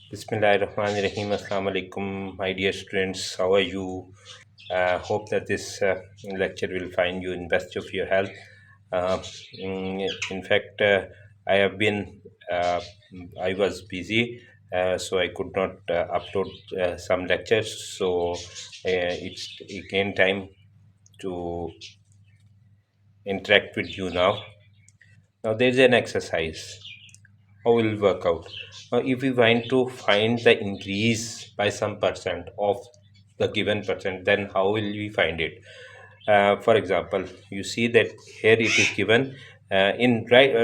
Bismillahirrahmanirrahim. Assalamu alaikum, my dear students. How are you? Hope that this lecture will find you in best of your health. Uh, in fact, I have been, uh, I was busy, so I could not upload some lectures. So it's again time to interact with you now. Now there is an exercise. How will it work out? Now, if we want to find the increase by some percent of the given percent, then how will we find it? For example, you see that here it is given in right.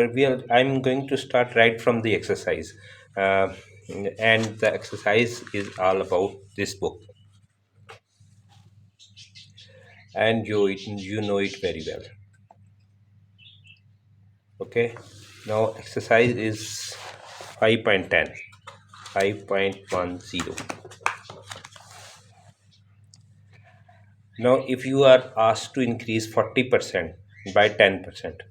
I'm going to start right from the exercise, uh, and the exercise is all about this book, and you know it very well. Okay. Now exercise is 5.10, 5.10. Now, if you are asked to increase 40% by 10%,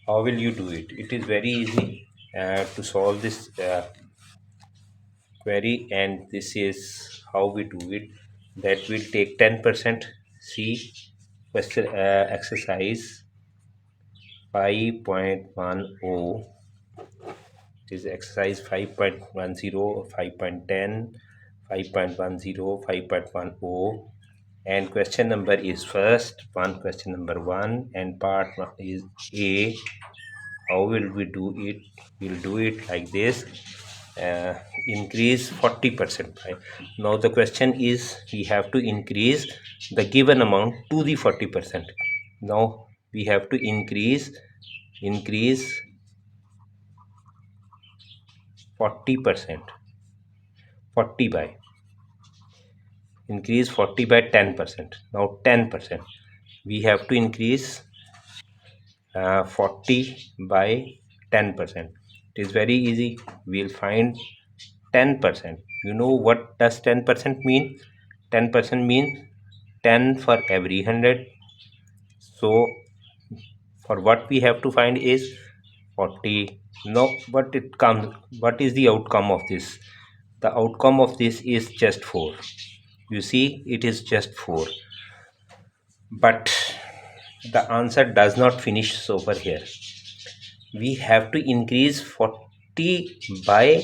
how will you do it? It is very easy to solve this query, and this is how we do it. That will take 10%. See, question exercise 5.10. This is exercise 5.10, 5.10, 5.10, 5.10. And question number is first one, question number one, and part one is A. How will we do it? We'll do it like this. Increase 40%. Right? Now the question is we have to increase the given amount to the 40%. Now we have to increase 40%. 40 by increase 40 by 10%. Now 10%. We have to increase 40 by 10%. It is very easy. We'll find 10%. You know what does 10% mean? 10% means 10 for every 100. So for what we have to find is 40. No, but it comes. What is the outcome of this? The outcome of this is just 4. You see, it is just 4. But the answer does not finish over here. We have to increase 40 by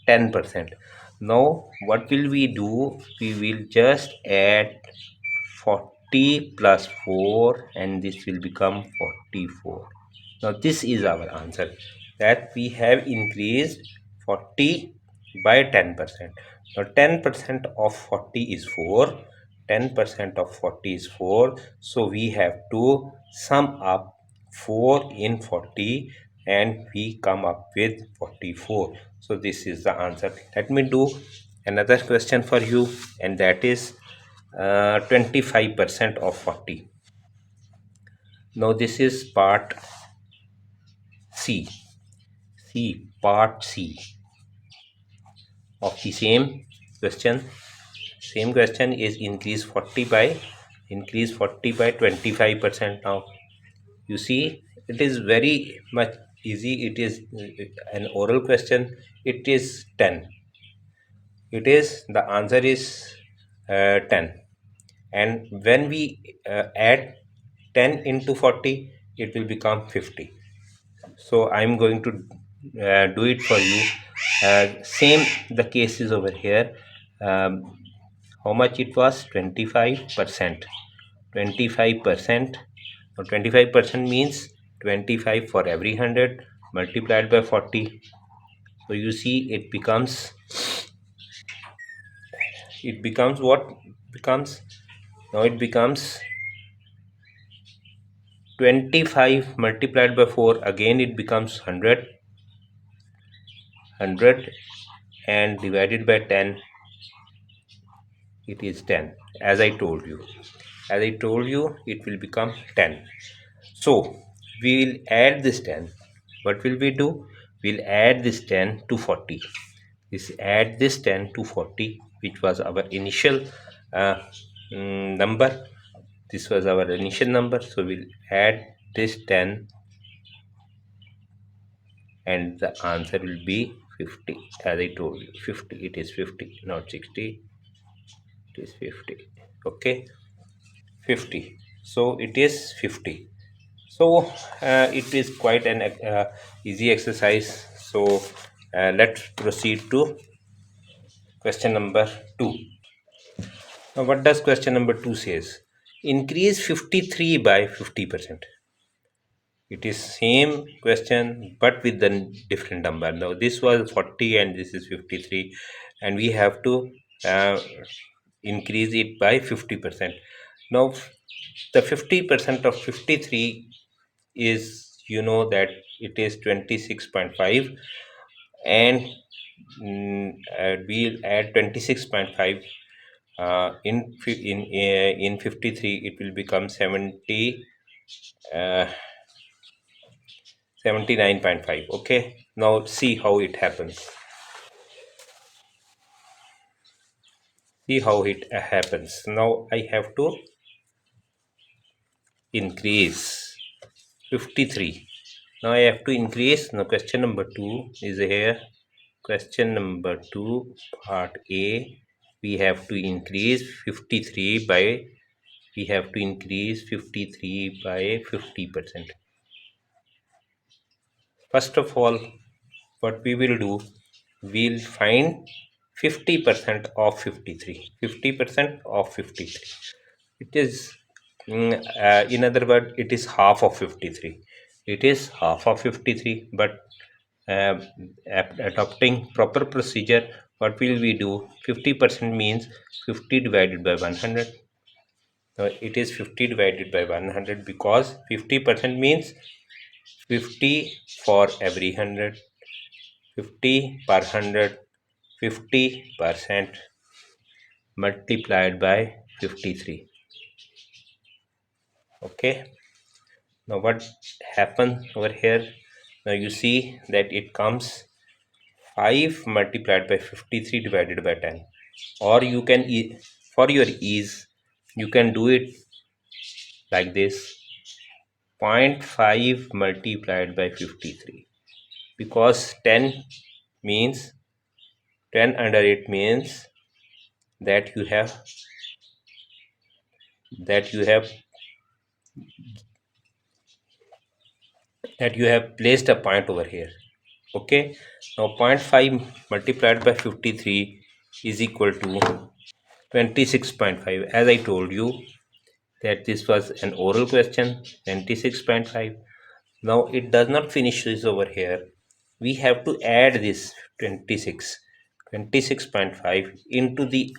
10%. Now what will we do? We will just add 40 plus 4, and this will become 44. Now this is our answer, that we have increased 40 by 10%. Now 10% of 40 is 4. 10% of 40 is 4. So we have to sum up 4 in 40, and we come up with 44. So this is the answer. Let me do another question for you, and that is 25% of 40. Now this is part C. Part C of the same question. Same question is increase 40 by 25%. Now you see, it is very much easy. It is an oral question. It is 10. It is, the answer is 10. And when we add 10 into 40, it will become 50. So I'm going to do it for you. Same the case is over here. How much it was? 25%. 25%. Now 25% means 25 for every 100 multiplied by 40. So you see, it becomes what becomes? Now it becomes 25 multiplied by 4. Again it becomes 100, and divided by 10, it is 10. As I told you, it will become 10. So we will add this 10. What will we do? We'll add this 10 to 40. Add this 10 to 40, which was our initial number. This was our initial number. So we'll add this 10, and the answer will be 50, as I told you, 50, it is 50, not 60, it is 50. Okay, 50. So it is 50. So it is quite an easy exercise. So let's proceed to question number 2. Now, what does question number 2 says? Increase 53 by 50%. It is same question but with the different number. Now this was 40 and this is 53, and we have to uh, increase it by 50%. Now the 50% of 53 is, you know, that it is 26.5, and we'll add 26.5 in 53, it will become 70 uh, 79.5. Okay, now see how it happens. See how it happens. Now I have to increase 53. Now I have to increase. Now question number 2 is here. Question number 2, part A. We have to increase 53 by, we have to increase 53 by 50%. First of all, what we will do, we'll find 50% of 53. 50% of 53. It is, in other words, it is half of 53. It is half of 53, but uh, adopting proper procedure, what will we do? 50% means 50 divided by 100. It is 50 divided by 100 because 50% means 50 for every 100. 50 per 100, 50% multiplied by 53. Okay, now what happens over here? Now you see that it comes 5 multiplied by 53 divided by 10, or you can, for your ease, you can do it like this: zero point 0.5 multiplied by 53, because 10 means 10 under it means that you have, that you have that you have placed a point over here. Okay, now zero point 0.5 multiplied by 53 is equal to 26.5. As I told you that this was an oral question. 26.5. Now it does not finish this over here. We have to add this 26.5 into the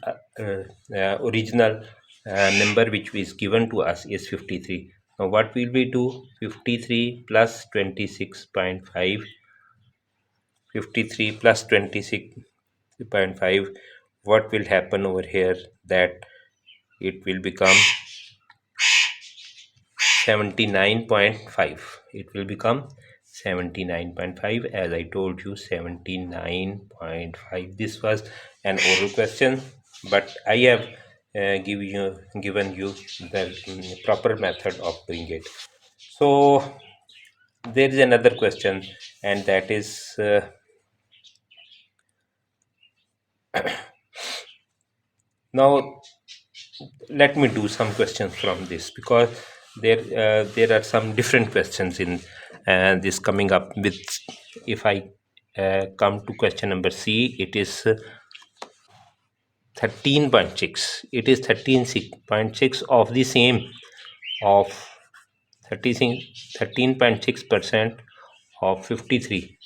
original number which is given to us is 53. Now what will we do? 53 plus 26.5, 53 plus 26.5, what will happen over here? That it will become 79.5. It will become 79.5, as I told you, 79.5. This was an oral question, but I have given you the proper method of doing it. So there is another question, and that is now let me do some questions from this, because there are some different questions in this coming up with. If I come to question number C, it is 13.6. It is 13.6 of the same of 13.6% of 53.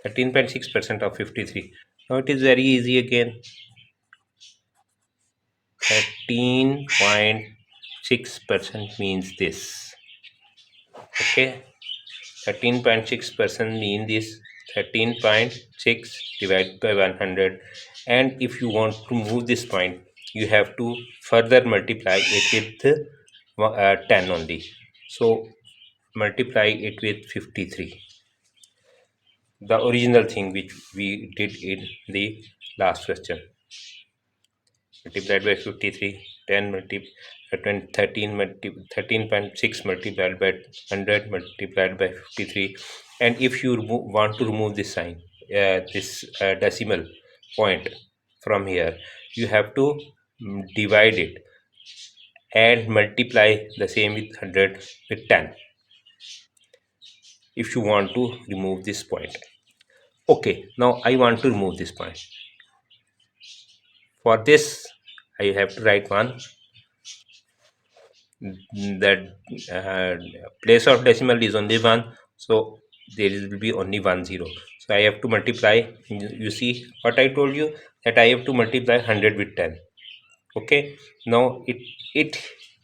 13.6% of 53. Now it is very easy again. 13.6% means this. Okay, 13.6% mean this. 13.6 divided by 100, and if you want to move this point, you have to further multiply it with 10 only. So multiply it with 53, the original thing which we did in the last question. multiplied by 53, 10 multiplied 13.6 multiplied by 100 multiplied by 53. And if you want to remove this sign, this decimal point from here, you have to divide it and multiply the same with 100 with 10 if you want to remove this point. Okay, now I want to remove this point. For this, I have to write one. That place of decimal is only one, so there will be only 10. So I have to multiply. You see what I told you, that I have to multiply 100 with 10. Okay, now it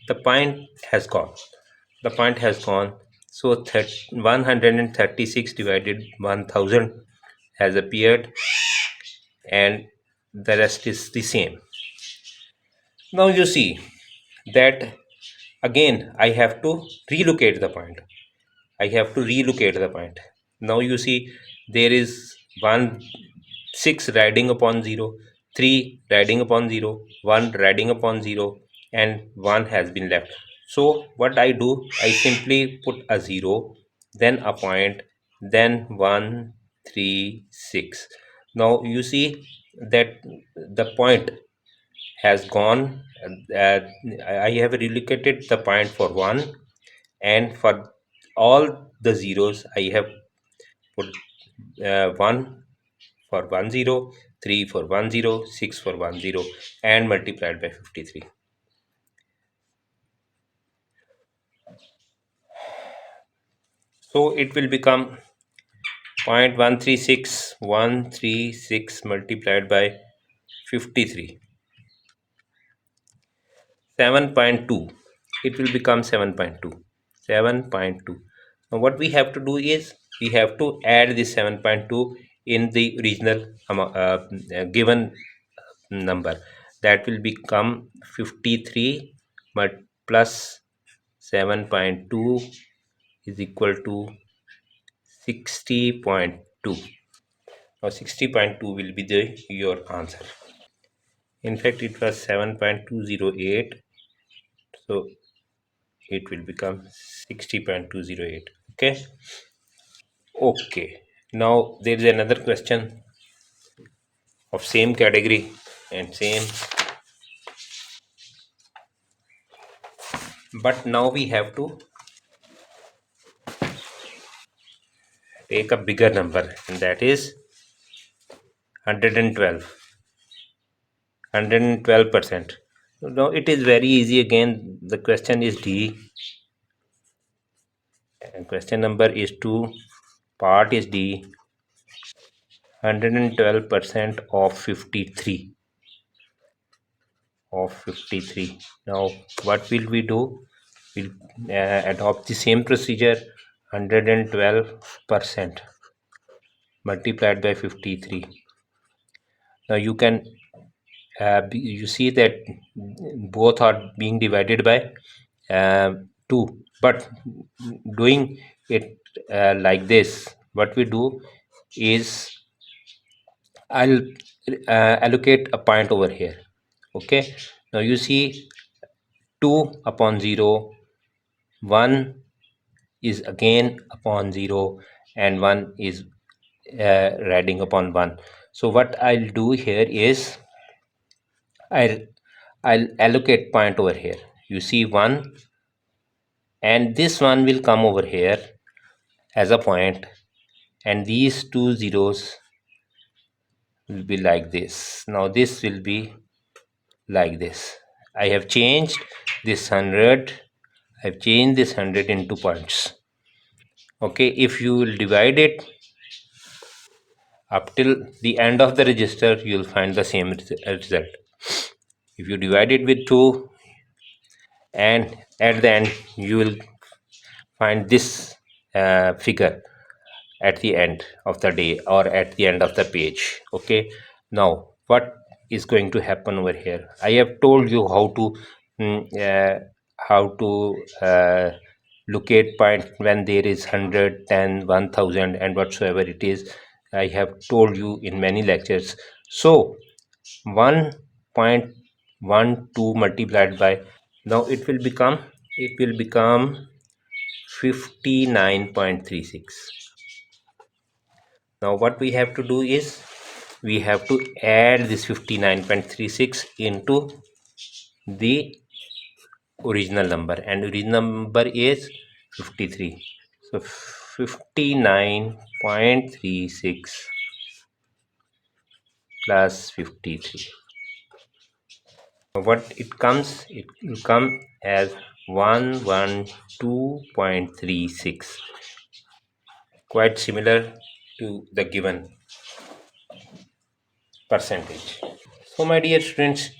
the point has gone. The point has gone. So 136 divided 1000 has appeared, and the rest is the same. Now you see that again I have to relocate the point. I have to relocate the point. Now you see there is 1 6 riding upon 0, 3 riding upon 0, 1 riding upon 0, and 1 has been left. So what I do, I simply put a 0, then a point, then 1, 3, 6. Now you see that the point has gone. uh, I have relocated the point for 1, and for all the zeros I have put 1 for 10, 3 for 10, 6 for 10, and multiplied by 53. So it will become 0.136136 multiplied by 53. 7.2. It will become 7.2. 7.2. Now what we have to do is we have to add this 7.2 in the original given number. That will become 53 plus 7.2 is equal to 60.2. Now 60.2 will be the your answer. In fact, it was 7.208, so it will become 60.208. Okay. Okay, now there is another question of same category and same, but now we have to take a bigger number, and that is 112. 112%. Now it is very easy. Again, the question is D, and question number is 2, part is D. 112% of 53. Now what will we do? We'll adopt the same procedure. 112% multiplied by 53. Now you can you see that both are being divided by 2, but doing it like this, what we do is I'll allocate a point over here. Okay, now you see 2 upon 0, 1 is again upon 0, and 1 is riding upon 1. So what I'll do here is I'll I'll allocate point over here. You see 1, and this one will come over here as a point, and these two zeros will be like this. Now this will be like this. I have changed this 100. I've changed this 100 into points. Okay, if you will divide it up till the end of the register, you will find the same result. If you divide it with 2, and at the end you will find this figure at the end of the day or at the end of the page. Okay, now what is going to happen over here? I have told you how to mm, uh, how to locate point when there is 100, 10, 1000, and whatsoever it is. I have told you in many lectures. So 1.2 1 2 multiplied by, now it will become 59.36. Now what we have to do is we have to add this 59.36 into the original number, and original number is 53. So 59.36 plus 53. What it comes? It will come as 112.36, quite similar to the given percentage. So my dear students,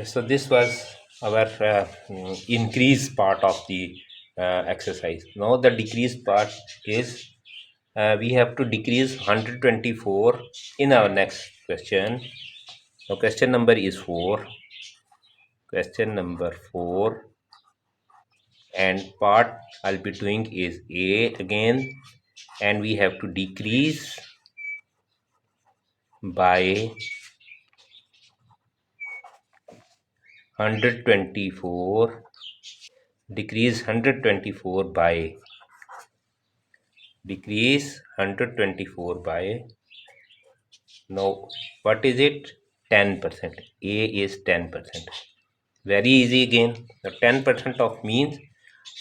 so this was our increase part of the exercise. Now the decrease part is we have to decrease 124 in our next question. Now question number is 4. Question number 4, and part I'll be doing is A again, and we have to decrease by 124, decrease 124 by, decrease 124 by, now what is it? 10%. A is 10%. Very easy again. The 10% of means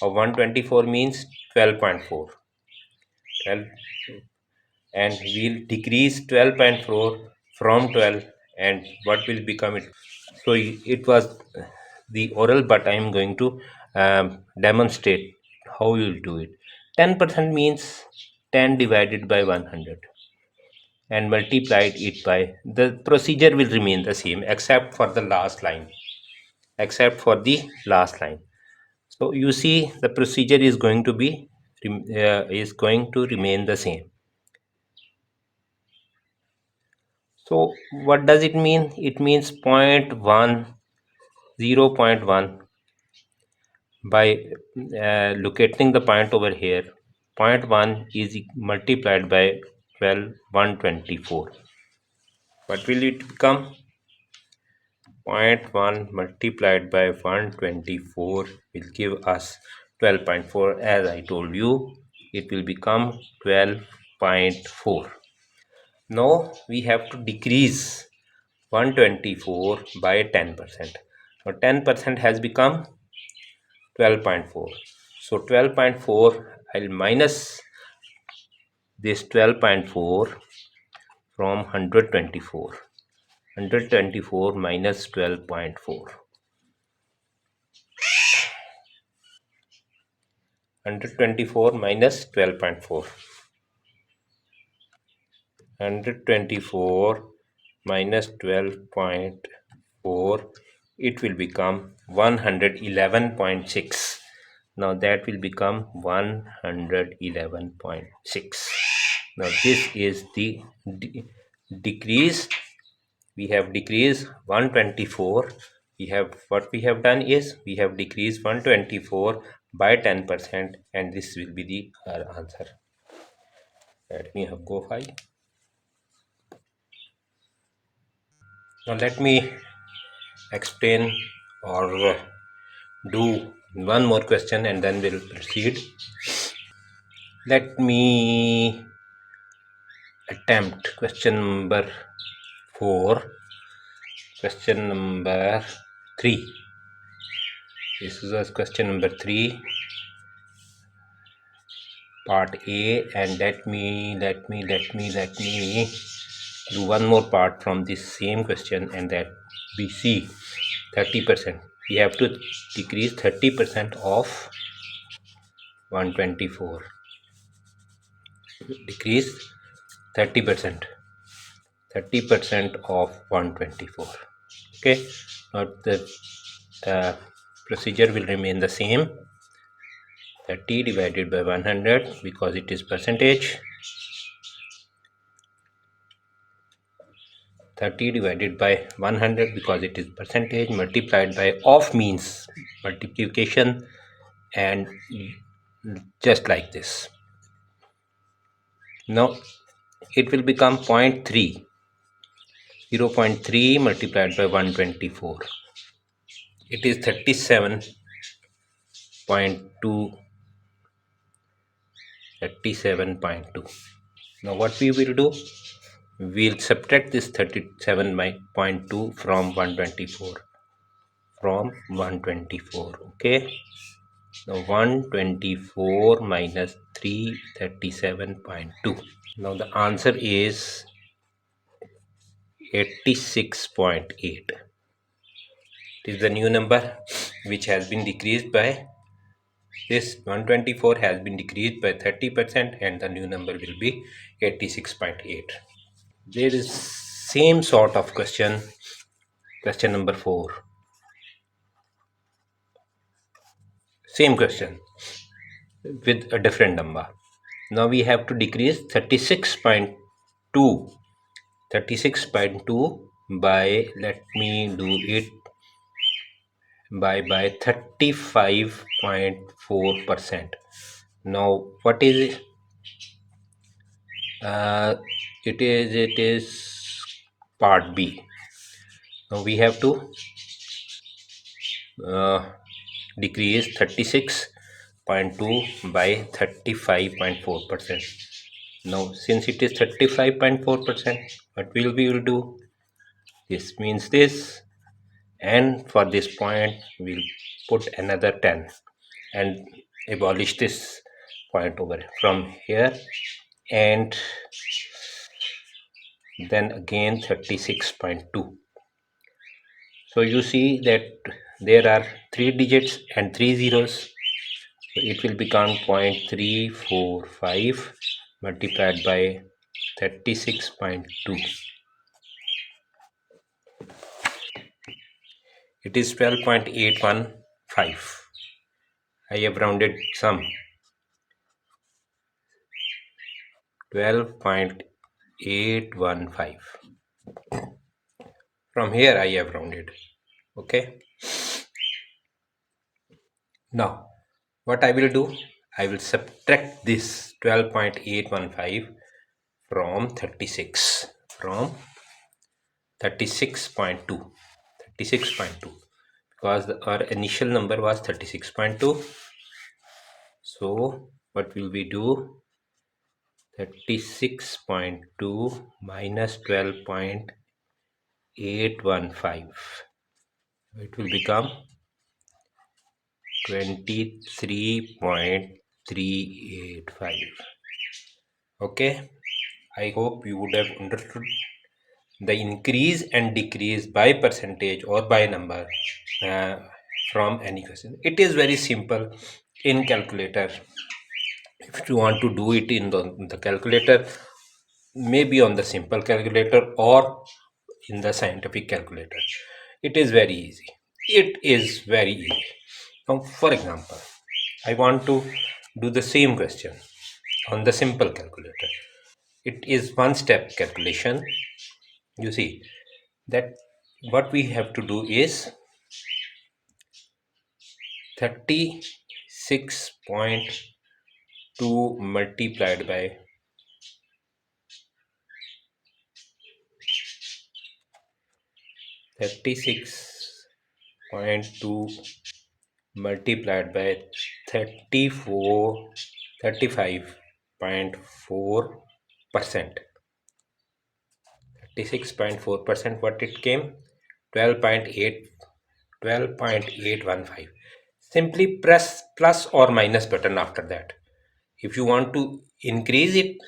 of 124 means 12.4. 12, and we'll decrease 12.4 from 12, and what will become it? So it was the oral, but I am going to demonstrate how you will do it. 10% means 10 divided by 100 and multiplied it by, the procedure will remain the same except for the last line, except for the last line. So you see the procedure is going to be is going to remain the same. So what does it mean? It means 0.1, 0.1, by locating the point over here. 0.1 is multiplied by 12, 124. What will it become? 0.1 multiplied by 124 will give us 12.4. As I told you, it will become 12.4. Now we have to decrease 124 by 10%. Now 10% has become 12.4. So 12.4, I'll minus this 12.4 from 124. 124 minus 12.4. 124 minus 12.4. 124 minus 12.4, it will become 111.6. Now that will become 111.6. Now this is the decrease. We have decreased 124. We have, what we have done is we have decreased 124 by 10%, and this will be the answer. Let me go 5. Now let me explain or do one more question and then we'll proceed. Let me attempt question number 4. Question number 3. This is question number 3, part A, and let me do one more part from this same question, and that we see 30%. We have to decrease 30% of 124. Decrease 30%. 30% of 124. Okay. Now the procedure will remain the same. 30 divided by 100 because it is percentage. 30 divided by 100 because it is percentage, multiplied by of means multiplication, and just like this. Now it will become 0.3. 0.3 multiplied by 124. it is 37.2. 37.2. Now what we will do, we'll subtract this 37.2 from 124. Okay. Now 124 minus 337.2. Now the answer is 86.8. It is the new number which has been decreased by this 124 has been decreased by 30%, and the new number will be 86.8. There is same sort of question number 4. Same question with a different number. Now we have to decrease 36.2 by, let me do it, by 35.4%. Now what is it? It is part B. Now we have to decrease 36.2 by 35.4%. Now since it is 35.4%, what we will do? This means this, and for this point we'll put another 10 and abolish this point over from here, and then again 36.2. So you see that there are 3 digits and 3 zeros. So it will become 0.345 multiplied by 36.2. It is 12.815. I have rounded some. 12.815. From here I have rounded. Okay. Now what I will do, I will subtract this 12.815 from 36, from 36.2, because our initial number was 36.2. So what will we do? 36.2 minus 12.815. It will become 23.385. Okay, I hope you would have understood the increase and decrease by percentage or by number from any question. It is very simple in calculator. If you want to do it in the calculator, maybe on the simple calculator or in the scientific calculator, it is very easy. Now for example, I want to do the same question on the simple calculator. It is one step calculation. You see that what we have to do is 36.2 multiplied by 35.4%. 36.4%, what it came? 12.815. Simply press plus or minus button after that. If you want to increase it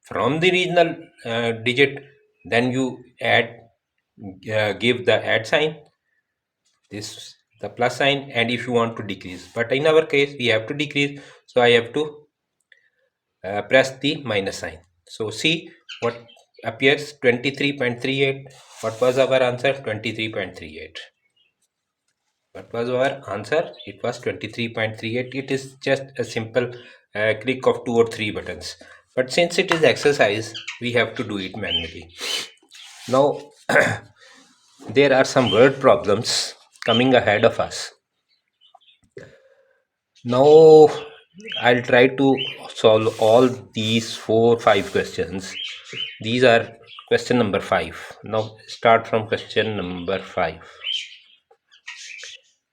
from the original digit, then you give the add sign, this the plus sign, and if you want to decrease, but in our case we have to decrease, so I have to press the minus sign. So see what appears, 23.38. What was our answer? 23.38. What was our answer? It was 23.38. It is just a simple click of 2 or 3 buttons, but since it is exercise, we have to do it manually. Now there are some word problems coming ahead of us. Now I'll try to solve all these 4-5 questions. These are question number 5. Now start from question number 5.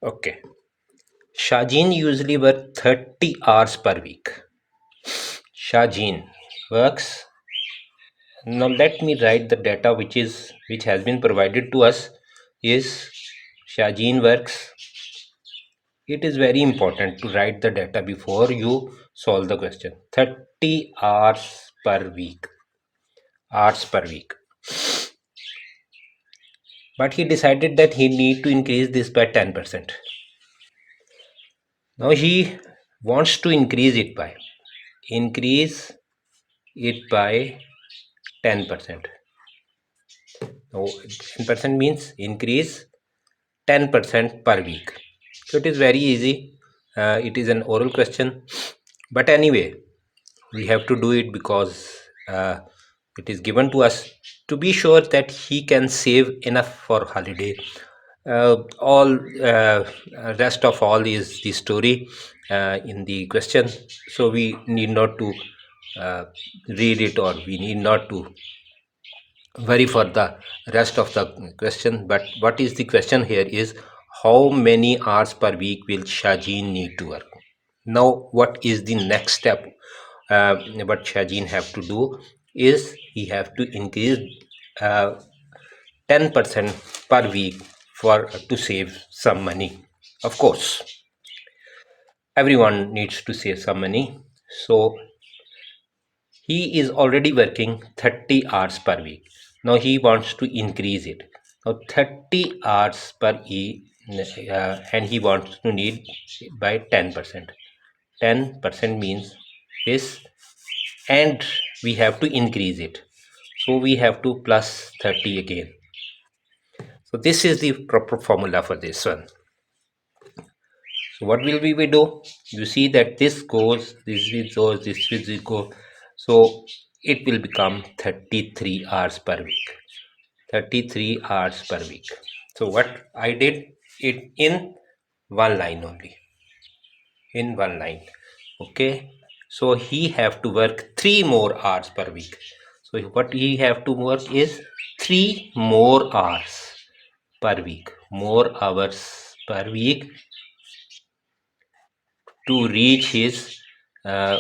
Okay. Shajin usually works 30 hours per week. Shajin works. Now let me write the data which has been provided to us is Shajin works. It is very important to write the data before you solve the question. 30 hours per week. Hours per week. But he decided that he need to increase this by 10%. Now he wants to increase it by 10%. Now 10% means increase 10% per week. So it is very easy. It is an oral question, but anyway, we have to do it because it is given to us to be sure that he can save enough for holiday. All rest of all is the story in the question, so we need not to uh, read it, or we need not to worry for the rest of the question. But what is the question here is, how many hours per week will Shajin need to work? Now what is the next step? What Shajin have to do is he have to increase 10% per week for to save some money. Of course, everyone needs to save some money. So he is already working 30 hours per week. Now he wants to increase it. Now 30 hours and he wants to need by 10%. 10% means this, and we have to increase it. So we have to plus 30 again. So this is the proper formula for this one. So what will we do? You see that this goes, this goes, this will go. So it will become 33 hours per week. 33 hours per week. So what I did it in one line only. In one line. Okay. So he have to work 3 more hours per week. So what he have to work is 3 more hours per week. More hours per week to reach his uh,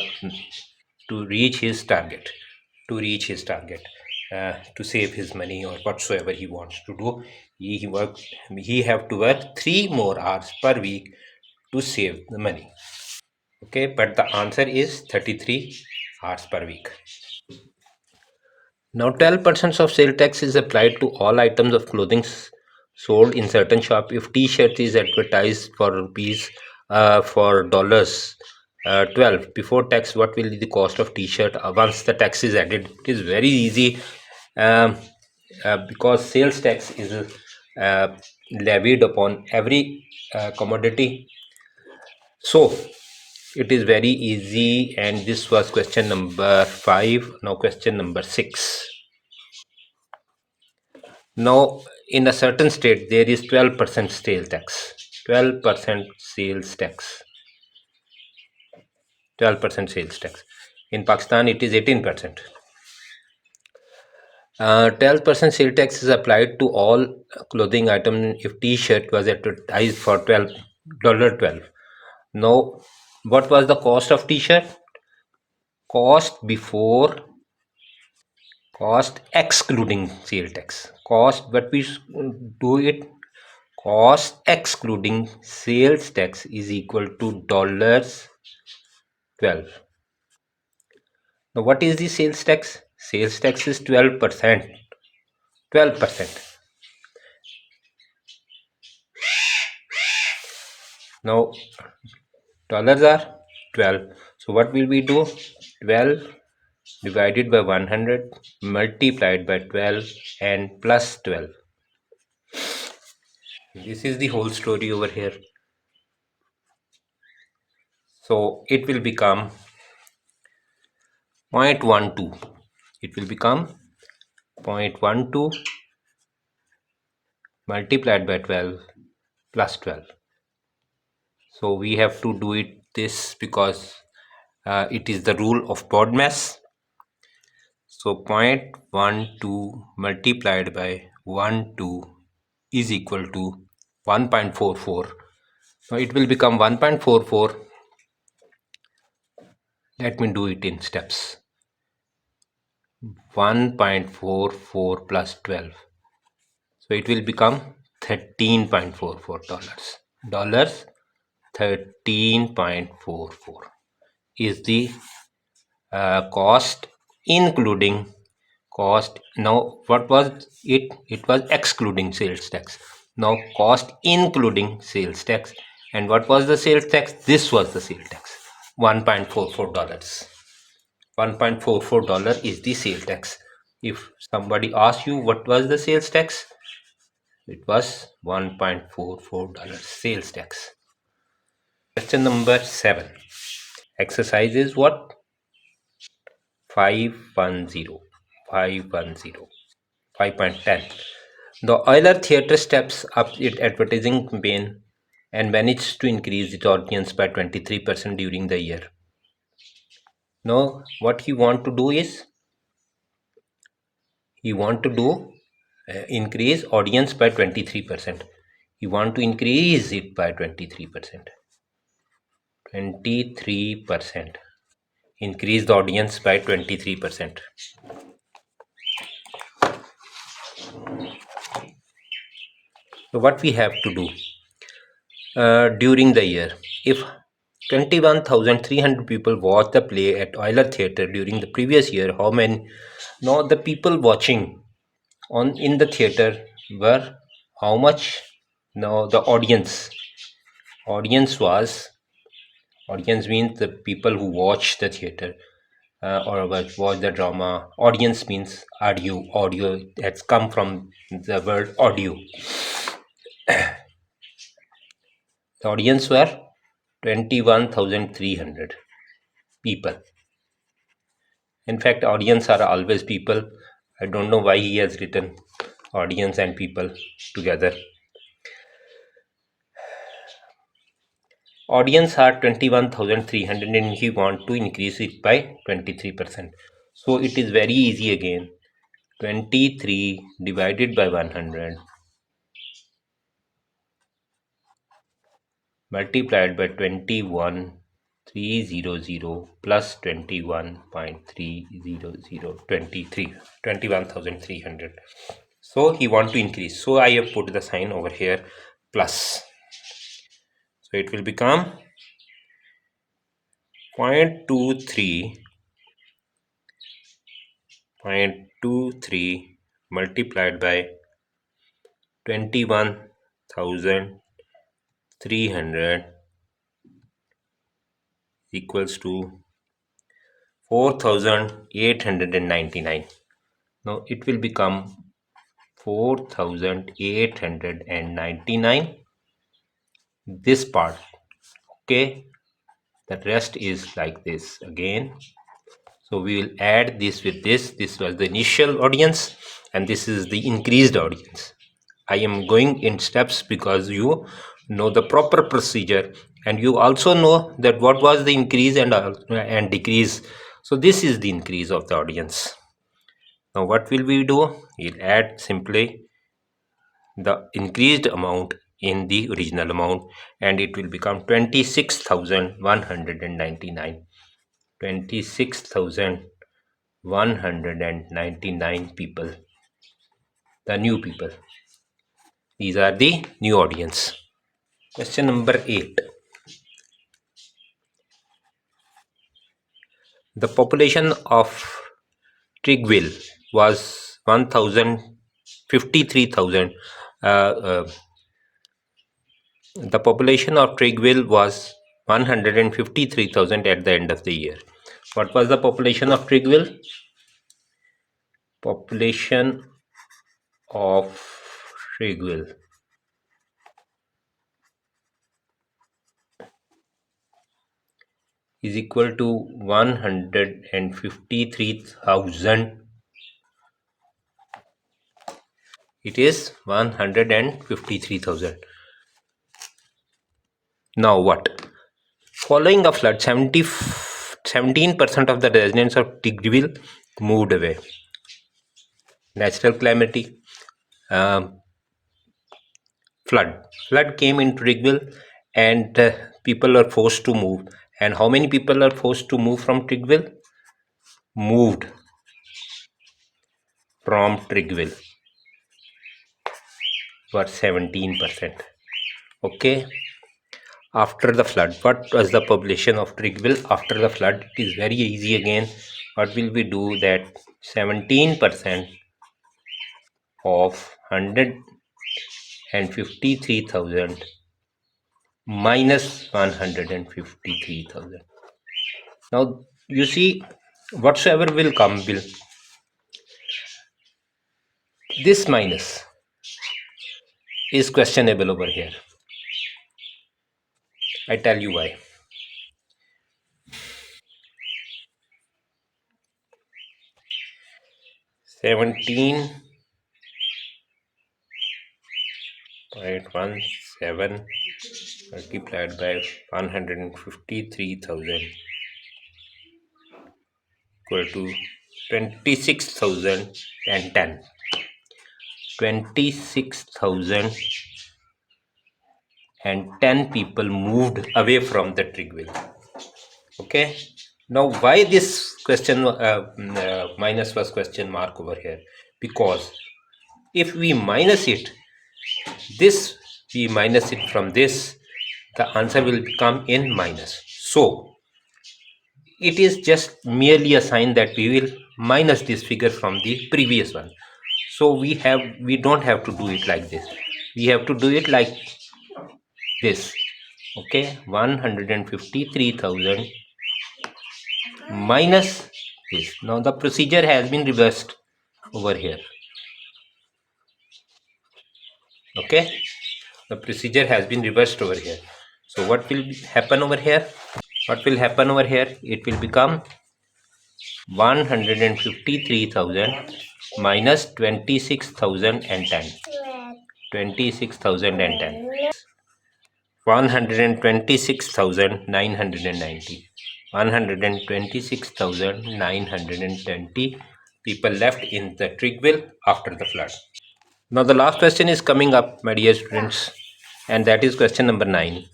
target, to save his money or whatsoever he wants to do. He have to work 3 more hours per week to save the money. Okay, but the answer is 33 hours per week. Now 12% of sale tax is applied to all items of clothing sold in certain shop. If t-shirt is advertised for rupees for dollars 12 before tax, what will be the cost of t-shirt once the tax is added? It is very easy, um, because sales tax is levied upon every commodity. So it is very easy, and this was question number 5. Now question number 6. Now, in a certain state, there is 12% sales tax. 12% sales tax. 12% sales tax. In Pakistan, it is 18%. 12% sales tax is applied to all clothing item if T-shirt was advertised for $12. Now, what was the cost of T-shirt? Cost before, cost excluding sales tax. Cost, but we do it. Cost excluding sales tax is equal to dollars 12. Now what is the sales tax? Sales tax is 12%. 12%. Now dollars are 12. So what will we do? 12 divided by 100 multiplied by 12 and plus 12. This is the whole story over here. So it will become 0.12. It will become 0.12 multiplied by 12 plus 12. So we have to do it this because it is the rule of BODMAS. So 0.12 multiplied by 12 is equal to 1.44. Now it will become 1.44. Let me do it in steps. 1.44 plus 12. So it will become $13.44. Dollars 13.44 is the cost, including cost. Now what was it? It was excluding sales tax. Now cost including sales tax. And what was the sales tax? This was the sales tax. $1.44. $1.44 is the sales tax. If somebody asks you what was the sales tax, it was $1.44 sales tax. Question number 7. Exercise is what? 510. 5.10. The Euler Theatre steps up its advertising campaign and managed to increase its audience by 23% during the year. Now, what he want to do is, he want to do increase audience by 23%. He want to increase it by 23%. 23%. Increase the audience by 23%. So what we have to do during the year, if 21,300 people watched the play at Euler Theatre during the previous year, how many? Now the people watching on in the theater were how much? Now the audience was, audience means the people who watch the theater or watch the drama. Audience means audio that's come from the word audio. The audience were 21,300 people. In fact, audience are always people. I don't know why he has written audience and people together. Audience are 21,300 and he want to increase it by 23%. So it is very easy again. 23 divided by 100 multiplied by 21,300 plus 21.300, 21,300. So he want to increase. So I have put the sign over here plus. So it will become 0.23 multiplied by 21,300 equals to 4,899. Now it will become 4,899. This part, okay, the rest is like this again. So we will add this with this. This was the initial audience and this is the increased audience. I am going in steps because you know the proper procedure and you also know that what was the increase and decrease. So this is the increase of the audience. Now what will we do? We'll add simply the increased amount in the original amount and it will become 26,199. 26,199 people, the new people. These are the new audience. Question number 8. The population of Trigville was 1,053,000. The population of Trigville was 153,000 at the end of the year. What was the population of Trigville? Population of Trigville is equal to 153,000. It is 153,000. Now what? Following a flood, 17% of the residents of Trigville moved away. Natural calamity, flood came into Trigville and people are forced to move. And how many people are forced to move from Trigville? Moved from Trigville were 17%. Okay. After the flood, what was the population of Trigville after the flood? It is very easy again. What will we do? That 17% of 153,000 minus 153,000. Now you see, whatsoever will come, will this minus is questionable over here. I tell you why. 17.17 multiplied by 153,000 equal to 26,010. 26,010 people moved away from the Trigville. Okay. Now, why this question minus was question mark over here? Because if we minus it, this we minus it from this, the answer will become in minus. So it is just merely a sign that we will minus this figure from the previous one. So we don't have to do it like this. We have to do it like this. Okay, 153,000 minus this. Now the procedure has been reversed over here. Okay, the procedure has been reversed over here. So what will happen over here? What will happen over here? It will become 153,000 minus 26,010. 26,010. 126,990. 126,920 people left in the Trigville after the flood. Now the last question is coming up, my dear students, and that is question number 9.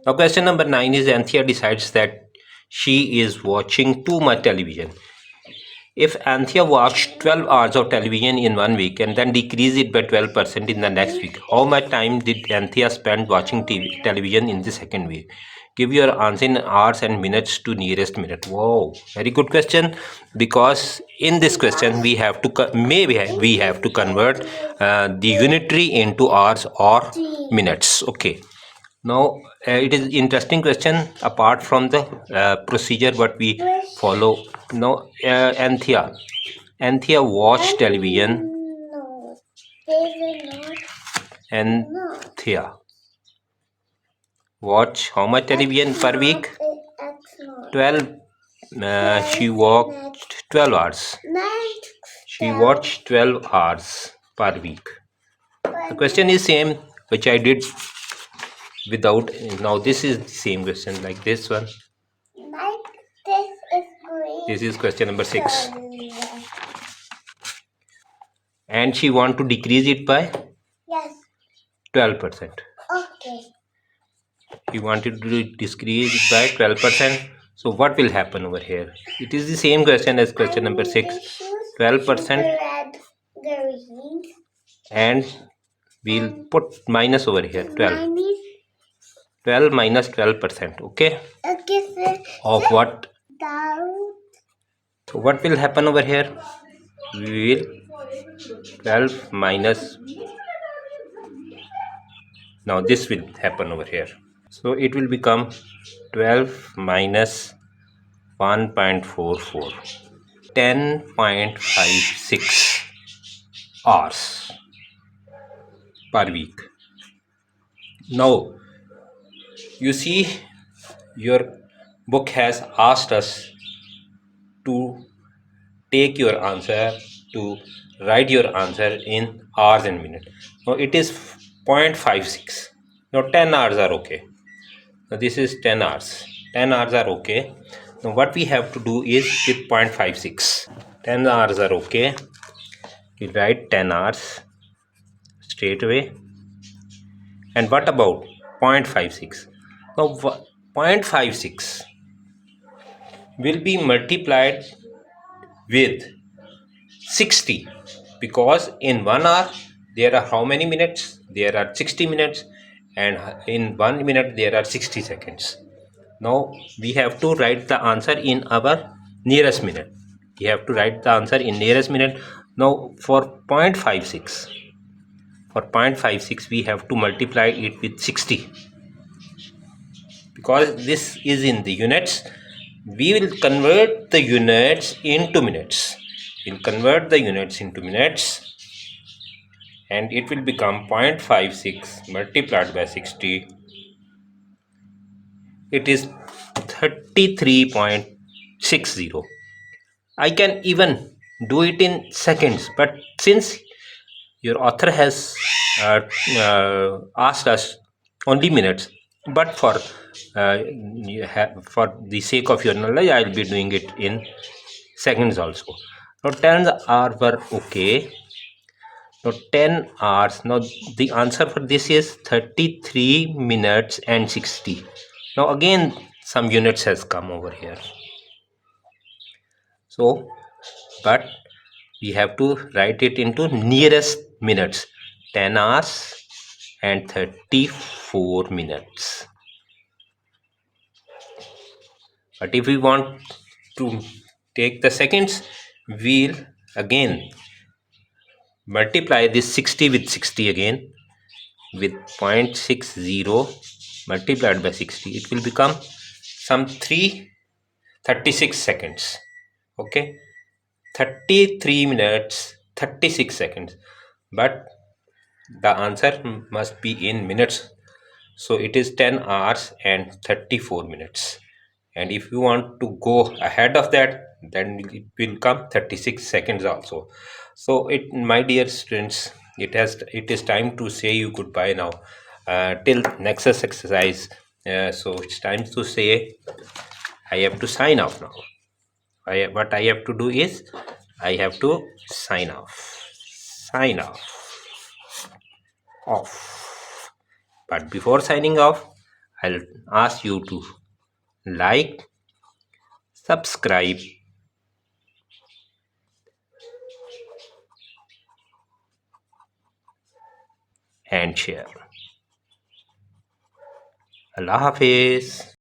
Now question number 9 is Anthea decides that she is watching too much television. If Anthea watched 12 hours of television in 1 week and then decreased it by 12% in the next week, how much time did Anthea spend watching television in the second week? Give your answer in hours and minutes to nearest minute. Wow, very good question. Because in this question we have to we have to convert the unitary into hours or minutes. Okay. Now it is interesting question. Apart from the procedure what we follow, now Anthea watched television. No, Anthea watch how much television per week? 12. She watched 12 hours. She watched 12 hours per week. The question is same which I did without. Now this is the same question like this one. This is question number 6. And she want to decrease it by 12%. Okay. She wanted to decrease it by 12%. So what will happen over here? It is the same question as question number 6. 12%. And we'll put minus over here. 12. 12 minus 12%. Okay. Okay, sir. Of what? So what will happen over here? We will 12 minus. Now this will happen over here. So it will become 12 minus 1.44. 10.56 hours per week. Now you see, your book has asked us to take your answer, to write your answer in hours and minutes. Now it is 0.56. Now 10 hours are okay. Now this is 10 hours. 10 hours are okay. Now what we have to do is with 0.56. 10 hours are okay. We write 10 hours straight away. And what about 0.56. Now 0.56 will be multiplied with 60, because in 1 hour there are how many minutes? There are 60 minutes, and in 1 minute there are 60 seconds. Now we have to write the answer in our nearest minute. We have to write the answer in nearest minute. Now for 0.56, we have to multiply it with 60, because this is in the units. We will convert the units into minutes. We'll convert the units into minutes, and it will become 0.56 multiplied by 60. It is 33.60. I can even do it in seconds, but since your author has asked us only minutes, but for the sake of your knowledge, I will be doing it in seconds also. Now 10 hours were okay. Now 10 hours. Now the answer for this is 33 minutes and 60. Now again some units has come over here. So, but we have to write it into nearest minutes. 10 hours and 34 minutes. But if we want to take the seconds, we'll again multiply this 60 with 60 again, with 0.60 multiplied by 60. It will become some 36 seconds. Okay, 33 minutes 36 seconds, but the answer must be in minutes, so it is 10 hours and 34 minutes. And if you want to go ahead of that, then it will come 36 seconds also. So it, my dear students, it is time to say you goodbye now, till next exercise. So it's time to say I have to sign off now. What I have to do is I have to sign off. But before signing off, I'll ask you to like, subscribe, and share. Allah Hafiz.